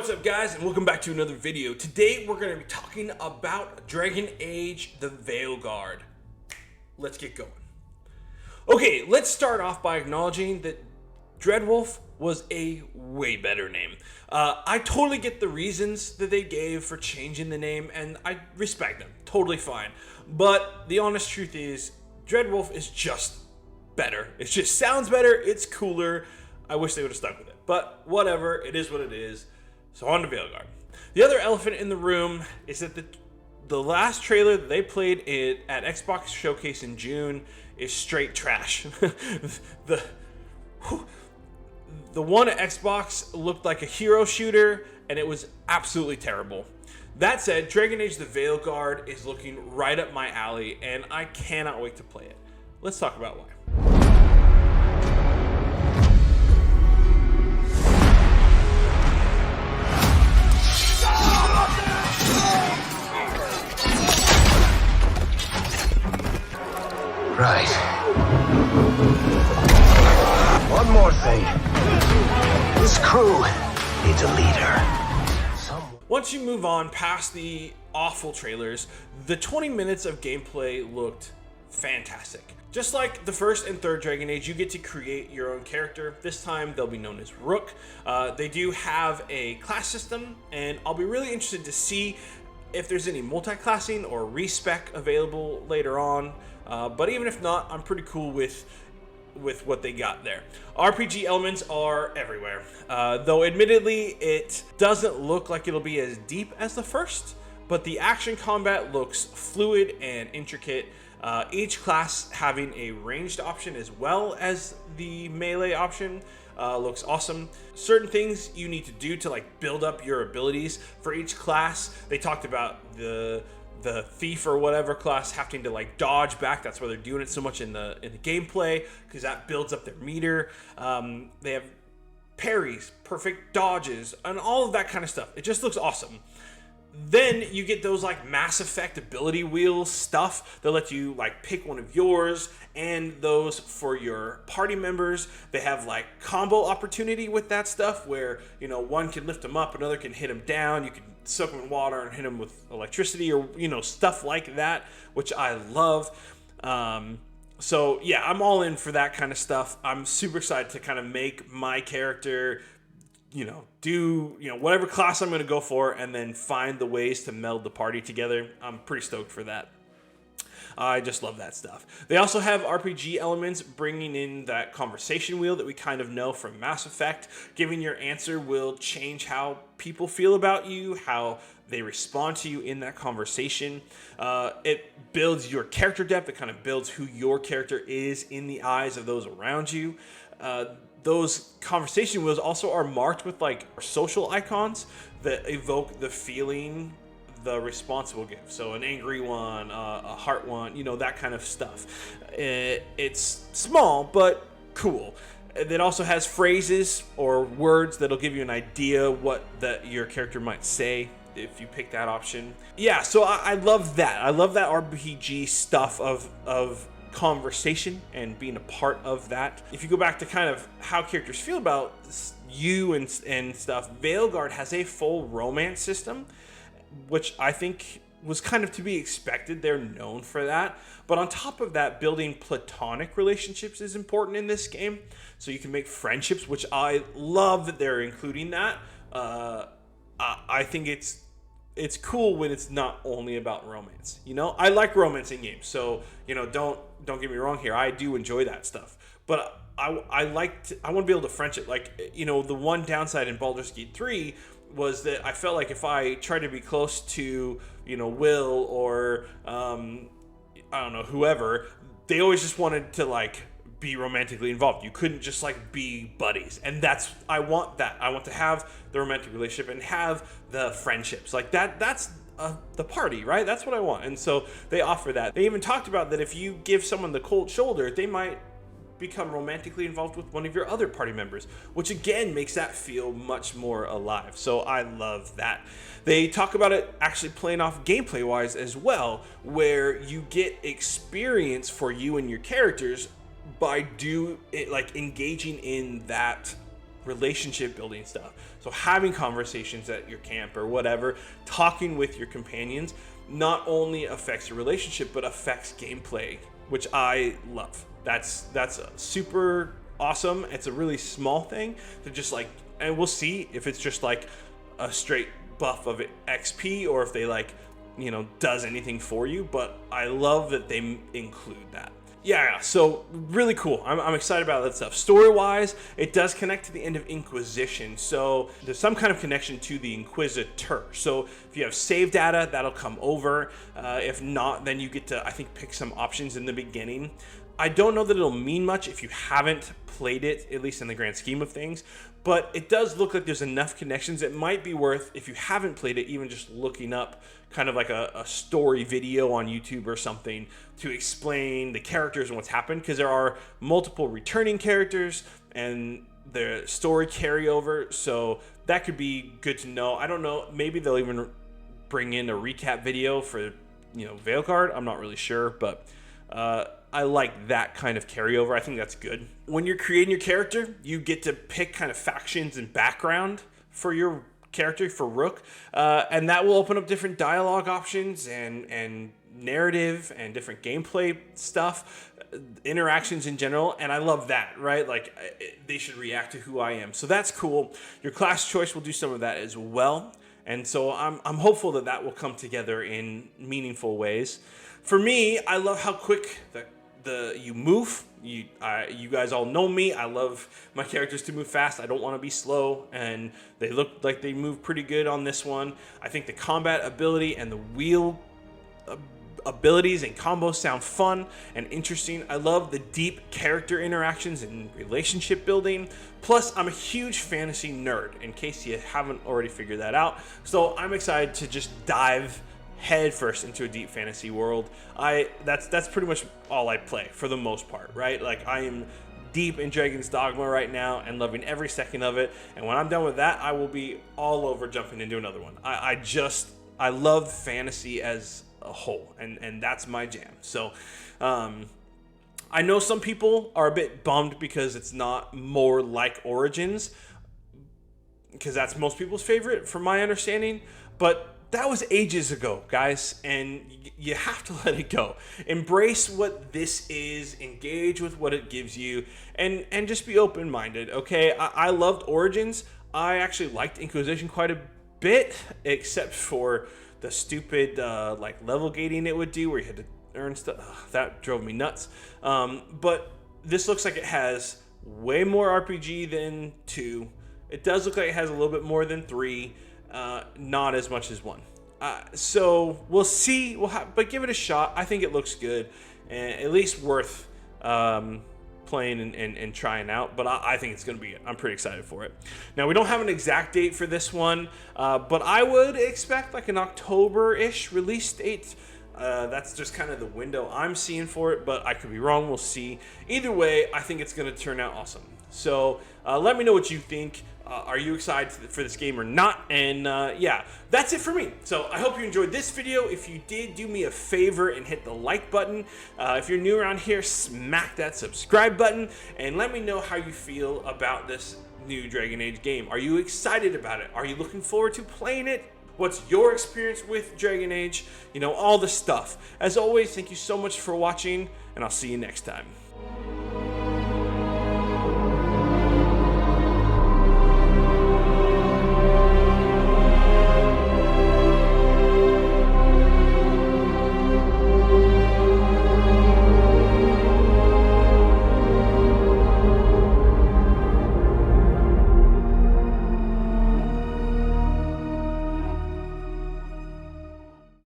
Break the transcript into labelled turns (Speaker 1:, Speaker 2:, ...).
Speaker 1: What's up, guys, and welcome back to another video. Today we're going to be talking about Dragon Age the Veilguard. Let's get going. Okay, let's start off by acknowledging that Dreadwolf was a way better name. I totally get the reasons that they gave for changing the name, and I respect them. Totally fine. But the honest truth is, Dreadwolf is just better. It just sounds better. It's cooler. I wish they would have stuck with it. But whatever. It is what it is. So on to Veilguard. The other elephant in the room is that the last trailer that they played at Xbox Showcase in June is straight trash. the one at Xbox looked like a hero shooter, and it was absolutely terrible. That said, Dragon Age the Veilguard is looking right up my alley, and I cannot wait to play it. Let's talk about why.
Speaker 2: Right. One more thing. This crew needs a leader.
Speaker 1: Once you move on past the awful trailers, the 20 minutes of gameplay looked fantastic. Just like the first and third Dragon Age, you get to create your own character. This time, they'll be known as Rook. They do have a class system, and I'll be really interested to see if there's any multi-classing or respec available later on. But even if not, I'm pretty cool with what they got there. RPG elements are everywhere. Though admittedly, it doesn't look like it'll be as deep as the first, but the action combat looks fluid and intricate. Each class having a ranged option as well as the melee option looks awesome. Certain things you need to do to like build up your abilities for each class. They talked about the thief or whatever class having to like dodge back. That's why they're doing it so much in the gameplay, because that builds up their meter. They have parries, perfect dodges, and all of that kind of stuff. It just looks awesome. Then you get those like Mass Effect ability wheel stuff that let you like pick one of yours and those for your party members. They have like combo opportunity with that stuff where, you know, one can lift them up, another can hit them down. You can soak them in water and hit them with electricity, or, you know, stuff like that, which I love. So yeah, I'm all in for that kind of stuff. I'm super excited to kind of make my character, do whatever class I'm going to go for, and then find the ways to meld the party together. I'm pretty stoked for that. I just love that stuff. They also have RPG elements, bringing in that conversation wheel that we kind of know from Mass Effect. Giving your answer will change how people feel about you, how they respond to you in that conversation. It builds your character depth. It kind of builds who your character is in the eyes of those around you. Those conversation wheels also are marked with like social icons that evoke the feeling the response will give. So an angry one, a heart one, that kind of stuff. It's small, but cool. It also has phrases or words that'll give you an idea what your character might say if you pick that option. Yeah, so I love that. I love that RPG stuff of conversation and being a part of that. If you go back to kind of how characters feel about you and stuff, Veilguard has a full romance system, which I think was kind of to be expected. They're known for that. But on top of that, building platonic relationships is important in this game. So you can make friendships, which I love that they're including that. I think it's cool when it's not only about romance. I like romance in games, so don't get me wrong here. I do enjoy that stuff, but I want to be able to friendship. Like, the one downside in Baldur's Gate 3 was that I felt like if I tried to be close to Will or I don't know, whoever, they always just wanted to like be romantically involved. You couldn't just like be buddies, and I want that. I want to have the romantic relationship and have the friendships like that. That's the party, right? That's what I want. And so they offer that. They even talked about that if you give someone the cold shoulder, they might become romantically involved with one of your other party members, which again makes that feel much more alive. So I love that. They talk about it actually playing off gameplay wise as well, where you get experience for you and your characters by engaging in that relationship building stuff. So having conversations at your camp or whatever, talking with your companions, not only affects your relationship, but affects gameplay, which I love. That's super awesome. It's a really small thing to just like, and we'll see if it's just like a straight buff of XP or if they like, you know, does anything for you, but I love that they include that. Yeah, so really cool. I'm excited about that stuff. Story-wise, it does connect to the end of Inquisition, so there's some kind of connection to the Inquisitor. So if you have save data, that'll come over. If not, then you get to, I think, pick some options in the beginning. I don't know that it'll mean much if you haven't played it, at least in the grand scheme of things, but it does look like there's enough connections. It might be worth, if you haven't played it, even just looking up kind of like a story video on YouTube or something to explain the characters and what's happened, because there are multiple returning characters and the story carryover, so that could be good to know. I don't know, maybe they'll even bring in a recap video for, you know, Veilguard. I'm not really sure, but I like that kind of carryover. I think that's good. When you're creating your character, you get to pick kind of factions and background for your character, for Rook, and that will open up different dialogue options and narrative and different gameplay stuff, interactions in general, and I love that, right? Like, they should react to who I am, so that's cool. Your class choice will do some of that as well, and so I'm hopeful that that will come together in meaningful ways. For me, I love how quick you move. You guys all know me. I love my characters to move fast. I don't want to be slow, and they look like they move pretty good on this one. I think the combat ability and the wheel abilities and combos sound fun and interesting. I love the deep character interactions and relationship building. Plus, I'm a huge fantasy nerd, in case you haven't already figured that out. So I'm excited to just dive headfirst into a deep fantasy world. That's pretty much all I play for the most part, right? Like, I am deep in Dragon's Dogma right now and loving every second of it. And when I'm done with that, I will be all over jumping into another one. I love fantasy as a whole, and that's my jam. So I know some people are a bit bummed because it's not more like Origins, because that's most people's favorite from my understanding, but that was ages ago, guys, and you have to let it go. Embrace what this is, engage with what it gives you, and just be open-minded, okay? I loved Origins. I actually liked Inquisition quite a bit, except for the stupid like level gating it would do where you had to earn stuff. Ugh, that drove me nuts. But this looks like it has way more RPG than 2. It does look like it has a little bit more than 3. Not as much as 1. So we'll see. But give it a shot. I think it looks good, and at least worth playing and trying out. But I think it's going to be good. I'm pretty excited for it. Now, we don't have an exact date for this one, but I would expect like an October-ish release date. That's just kind of the window I'm seeing for it, but I could be wrong. We'll see. Either way, I think it's going to turn out awesome. So let me know what you think. Are you excited for this game or not? And yeah, that's it for me. So I hope you enjoyed this video. If you did, do me a favor and hit the like button. If you're new around here, smack that subscribe button and let me know how you feel about this new Dragon Age game. Are you excited about it? Are you looking forward to playing it? What's your experience with Dragon Age? You know, all the stuff. As always, thank you so much for watching, and I'll see you next time.